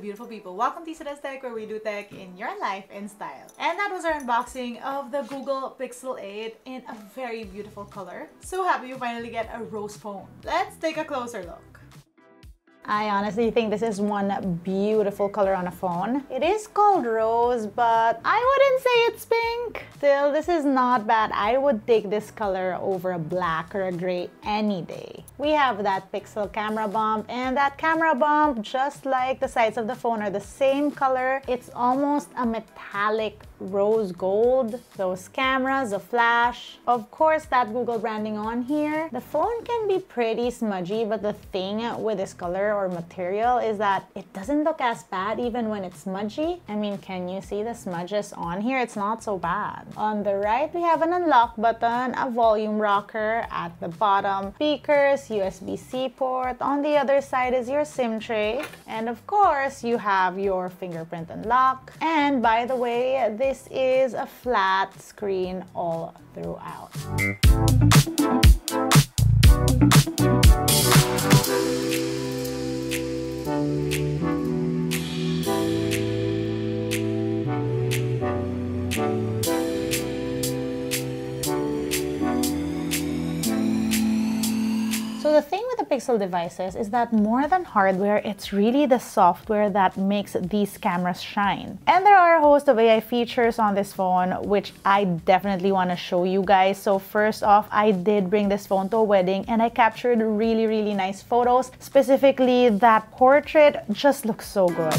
beautiful people. Welcome to LAZADA's Tech, where we do tech in your life in style. And that was our unboxing of the Google Pixel 8 in a very beautiful color. So happy you finally get a rose phone. Let's take a closer look. I honestly think this is one beautiful color on a phone. It is called rose, but I wouldn't say it's pink. Still, this is not bad. I would take this color over a black or a gray any day. We have that pixel camera bump, and that camera bump, just like the sides of the phone, are the same color. It's almost a metallic rose gold. Those cameras, the flash, of course that Google branding on here. The phone can be pretty smudgy, but the thing with this color or material is that it doesn't look as bad even when it's smudgy. I mean, can you see the smudges on here? It's not so bad. On the right, we have an unlock button, a volume rocker at the bottom, speakers, USB-C port. On the other side is your SIM tray, and of course you have your fingerprint unlock. And by the way, this is a flat screen all throughout. So the thing with the Pixel devices is that more than hardware, it's really the software that makes these cameras shine. And there are a host of AI features on this phone, which I definitely want to show you guys. So first off, I did bring this phone to a wedding and I captured really nice photos. Specifically, that portrait just looks so good.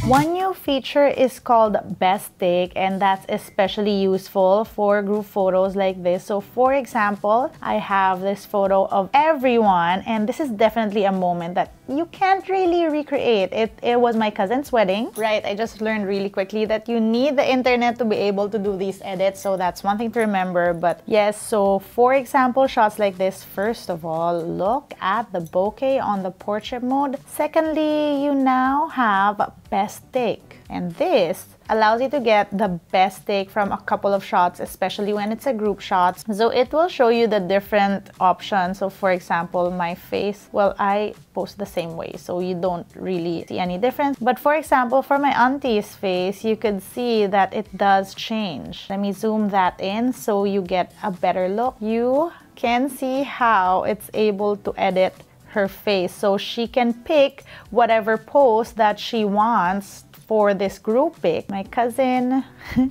One new feature is called Best Take, and that's especially useful for group photos like this. So for example, I have this photo of everyone, and this is definitely a moment that you can't really recreate. It was my cousin's wedding, right? I just learned really quickly that you need the internet to be able to do these edits, so that's one thing to remember. But yes, so for example, shots like this, first of all, look at the bokeh on the portrait mode. Secondly, you now have Best Take, and this allows you to get the best take from a couple of shots, especially when it's a group shot. So it will show you the different options. So for example, my face, well, I post the same way, so you don't really see any difference. But for example, for my auntie's face, you could see that it does change. Let me zoom that in so you get a better look. You can see how it's able to edit her face, so she can pick whatever pose that she wants for this group pic. My cousin,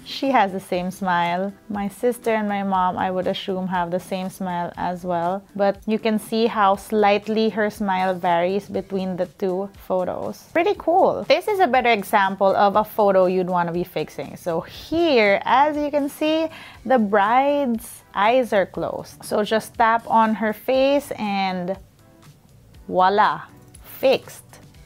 she has the same smile. My sister and my mom, I would assume, have the same smile as well. But you can see how slightly her smile varies between the two photos. Pretty cool. This is a better example of a photo you'd want to be fixing. So here, as you can see, the bride's eyes are closed. So just tap on her face and voila, fixed.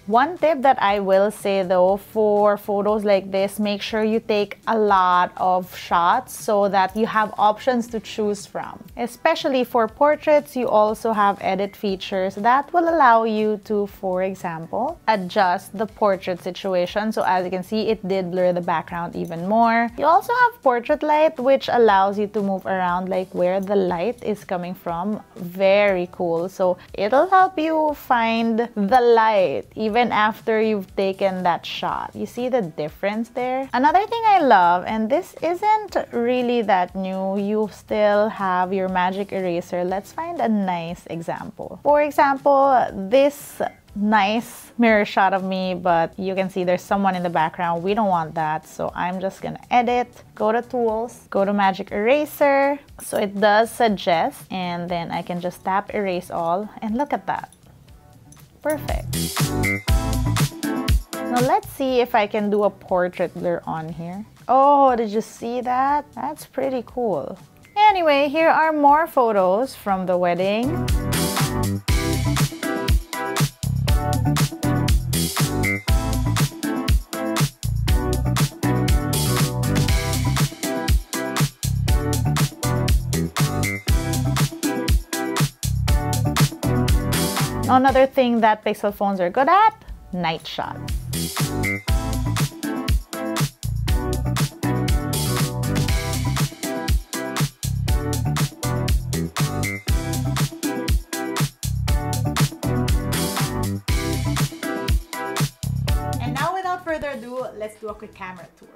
One tip that I will say though, for photos like this, make sure you take a lot of shots so that you have options to choose from. Especially for portraits, you also have edit features that will allow you to, for example, adjust the portrait situation. So as you can see, it did blur the background even more. You also have portrait light, which allows you to move around like where the light is coming from. Very cool. So it'll help you find the light even after you've taken that shot. You see the difference there? Another thing I love, and this isn't really that new, you still have your magic eraser. Let's find a nice example. For example, this nice mirror shot of me, but you can see there's someone in the background. We don't want that, so I'm just gonna edit, go to tools, go to magic eraser. So it does suggest, and then I can just tap erase all, and look at that. Perfect. Now let's see if I can do a portrait blur on here. Oh, did you see that? That's pretty cool. Anyway, here are more photos from the wedding. Another thing that Pixel phones are good at, night shots. let's do a quick camera tour.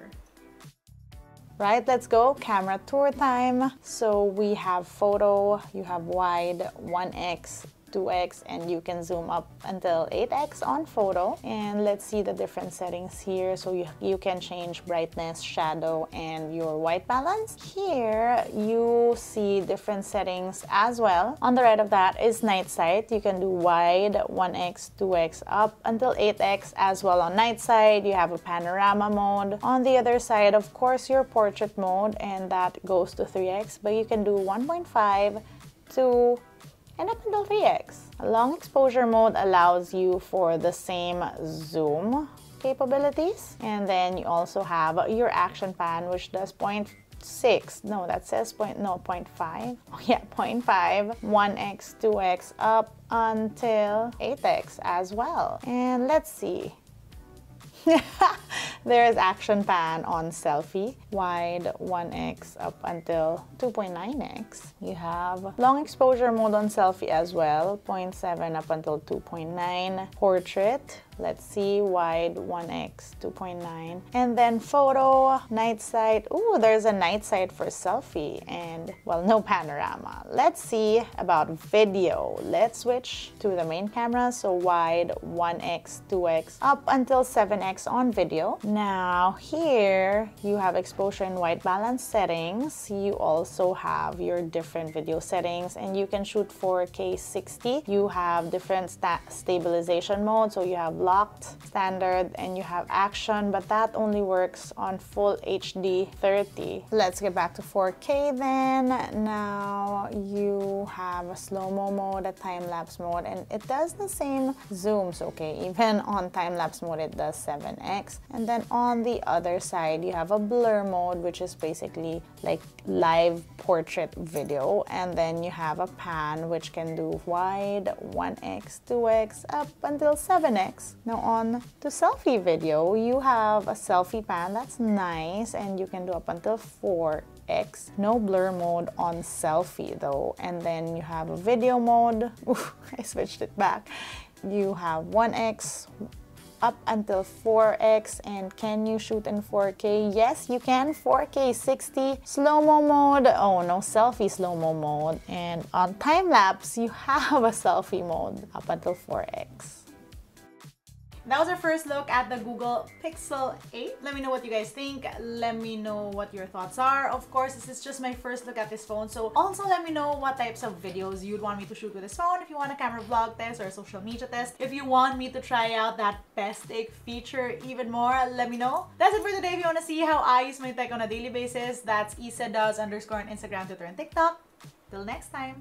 Right, let's go. Camera tour time. So we have photo, you have wide, 1x, 2x, and you can zoom up until 8x on photo. And let's see the different settings here. So you can change brightness, shadow, and your white balance. Here you see different settings as well. On the right of that is night sight. You can do wide, 1x, 2x, up until 8x as well. On night sight, you have a panorama mode. On the other side, of course, your portrait mode, and that goes to 3x, but you can do 1.5, 2, and up until 3x. Long exposure mode allows you for the same zoom capabilities. And then you also have your action pan, which does 0.6. No, that says 0.5. Oh yeah, 0.5, 1x, 2x, up until 8x as well. And let's see. There is action pan on selfie, wide 1x up until 2.9x. You have long exposure mode on selfie as well, 0.7 up until 2.9. Portrait, let's see, wide 1x, 2.9. And then photo, night sight. Ooh, there's a night sight for selfie and, well, no panorama. Let's see about video. Let's switch to the main camera. So wide, 1x, 2x, up until 7x on video. Now here you have exposure and white balance settings. You also have your different video settings, and you can shoot 4K 60. You have different stabilization modes. So you have locked, standard, and you have action, but that only works on full HD 30. Let's get back to 4K then. Now you have a slow-mo mode, a time-lapse mode, and it does the same zooms, okay? Even on time-lapse mode, it does 7x. And then on the other side, you have a blur mode, which is basically like live portrait video. And then you have a pan, which can do wide, 1x, 2x, up until 7x. Now on to selfie video, you have a selfie pan. That's nice, and you can do up until 4x. No blur mode on selfie though. And then you have a video mode. Ooh, I switched it back. You have 1x up until 4x. And can you shoot in 4K? Yes, you can. 4K 60. Slow-mo mode. Oh, no selfie slow-mo mode. And on time-lapse, you have a selfie mode up until 4x. That was our first look at the Google Pixel 8. Let me know what you guys think. Let me know what your thoughts are. Of course, this is just my first look at this phone, so also let me know what types of videos you'd want me to shoot with this phone. If you want a camera vlog test or a social media test, if you want me to try out that best take feature even more, let me know. That's it for today. If you want to see how I use my tech on a daily basis, that's LAZADA_ on Instagram, Twitter, and TikTok. Till next time.